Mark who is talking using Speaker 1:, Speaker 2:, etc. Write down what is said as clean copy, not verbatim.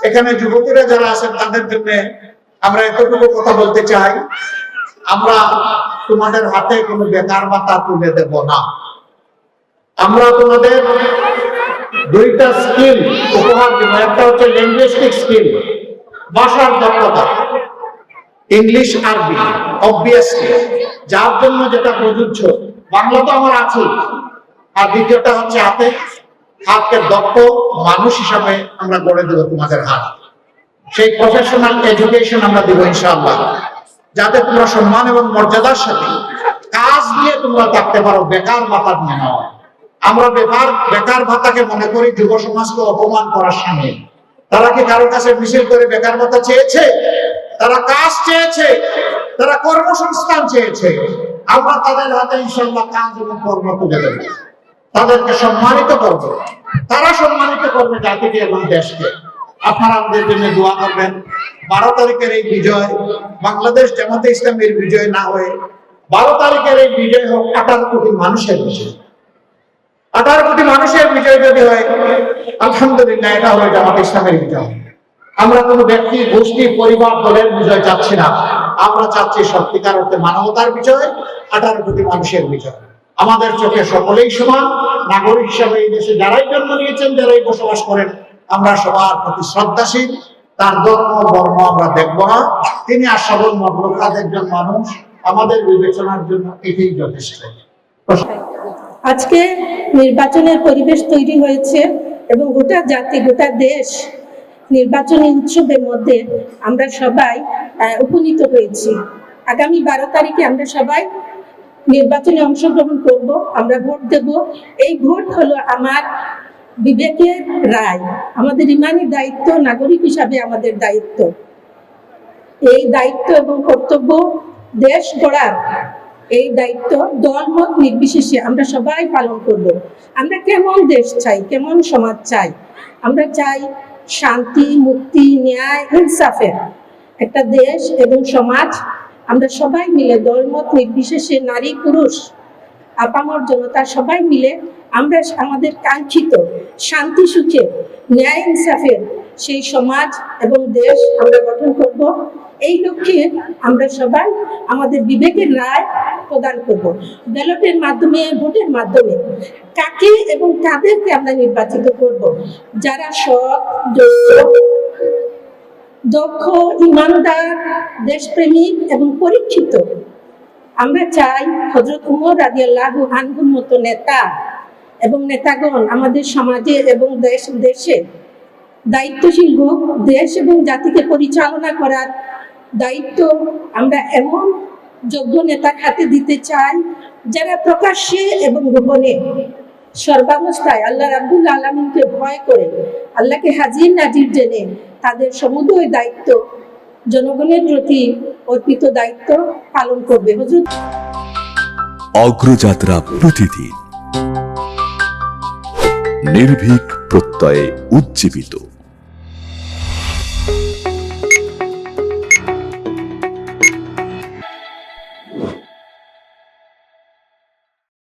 Speaker 1: এখানে যুবতীরা যারা আছেন তাদের জন্য আমরা এতটুকু কথা বলতে চাই, আমরা তোমাদের হাতে কোনো বেকার ভাতা তুলে দেব না। আমরা তোমাদের দুইটা স্কিল উপহার দেব। একটা হচ্ছে লিঙ্গুইস্টিক স্কিল, ভাষার দক্ষতা, ইংলিশ আরবি, অবভিয়াসলি যার জন্য যেটা প্রযোজ্য। বাংলা তো আমার আছে। আর দ্বিতীয়টা হচ্ছে হাতকে দক্ষ মানুষ হিসাবে আমরা গড়ে দেবো তোমাদের হাত। সেই প্রফেশনাল এডুকেশন আমরা দেবো ইনশাআল্লাহ, যাতে তোমরা সম্মান এবং মর্যাদার সাথে কাজ দিয়ে তোমরা থাকতে পারো, বেকার ভাতা নিয়ে নয়। আমরা বেকার ভাতাকে মনে করি যুব সমাজকে অপমান করার সামিল। তারা কি কারোর কাছে মিছিল করে বেকার ভাতা চেয়েছে? তারা কাজ চেয়েছে, তারা কর্মসংস্থান চেয়েছে। আমরা তাদের হাতে ইনশাআল্লাহ কাজ এবং কর্ম তুলে দেব, তাদেরকে সম্মানিত করব, তারা সম্মানিত করবে জাতিকে এবং দেশকে। আপনারা আমাদের জন্য দোয়া করবেন। 12 তারিখের এই বিজয় বাংলাদেশ জামাতে ইসলামের বিজয় না হয়ে 12 তারিখের এই বিজয় হোক 18 কোটি মানুষের বিজয়। 18 কোটি মানুষের বিজয় যদি হয়, আলহামদুলিল্লাহ, এটা হলো জামাতে ইসলামের বিজয়। আমরা কোনো ব্যক্তি, গোষ্ঠী, পরিবার, দলের বিজয় চাচ্ছি না। আমরা চাচ্ছি সত্যিকার অর্থে মানবতার বিজয়, 18 কোটি মানুষের বিজয়। আমাদের চোখে সকলেই সমান। নাগরিক হিসাবে এই দেশে যারাই জন্ম নিয়েছেন, যারাই বসবাস করেন, আমরা সবার প্রতি শ্রদ্ধাশীল। তার ধর্ম বর্ণ আমরা দেখব না। তিনি আসল মখলুকাত একজন মানুষ। আমাদের বিবেচনার জন্য এটাই যথেষ্ট।
Speaker 2: আজকে নির্বাচনের পরিবেশ তৈরি হয়েছে এবং গোটা জাতি, গোটা দেশ নির্বাচনী উৎসবের মধ্যে আমরা সবাই উপনীত হয়েছি। আগামী 12 তারিখে আমরা সবাই নির্বাচনে অংশগ্রহণ করব, আমরা ভোট দেব। এই ভোট হলো আমার বিবেকের রায়, আমাদের ইমানি দায়িত্ব, নাগরিক হিসাবে আমাদের দায়িত্ব। এই দায়িত্ব এবং কর্তব্য দেশ গড়ার, এই দায়িত্ব দলমত নির্বিশেষে আমরা সবাই পালন করব। আমরা কেমন দেশ চাই, কেমন সমাজ চাই? আমরা চাই শান্তি, মুক্তি, ন্যায়, ইনসাফের একটা দেশ এবং সমাজ। আমরা সবাই মিলে দলমত নির্বিশেষে, নারী পুরুষ আপামর জনতা সবাই মিলে আমরা আমাদের কাঙ্ক্ষিত শান্তি, সুখে, ন্যায়, ইনসাফের সেই সমাজ এবং দেশ আমরা গঠন করব। এই লক্ষ্যে আমরা সবাই আমাদের বিবেকের রায় প্রদান করব। ব্যালটের মাধ্যমে, ভোটের মাধ্যমে কাকে এবং কাদেরকে আমরা নির্বাচিত করব? যারা সৎ, দক্ষ, ইমানদার, দেশপ্রেমিক এবং পরীক্ষিত। আমরা চাই হযরত উমর রাদিয়াল্লাহু আনহুর মতো নেতা এবং নেতাগণ আমাদের সমাজে এবং দেশে দায়িত্বশীল হোক। দেশ এবং জাতিকে পরিচালনা করার দায়িত্ব আমরা এমন যোগ্য নেতার হাতে দিতে চাই, যারা প্রকাশ্যে এবং গোপনে সর্বাবস্থায় আল্লাহ রাব্বুল আলামিনকে ভয় করে, আল্লাহকে হাজির নাজির জেনে তাদের সমুদয় দায়িত্ব, জনগণের প্রতি অর্পিত দায়িত্ব পালন করবে। হুজুর,
Speaker 3: অগ্রযাত্রা প্রতিদিন নির্ভীক প্রত্যয়ে উজ্জীবিত।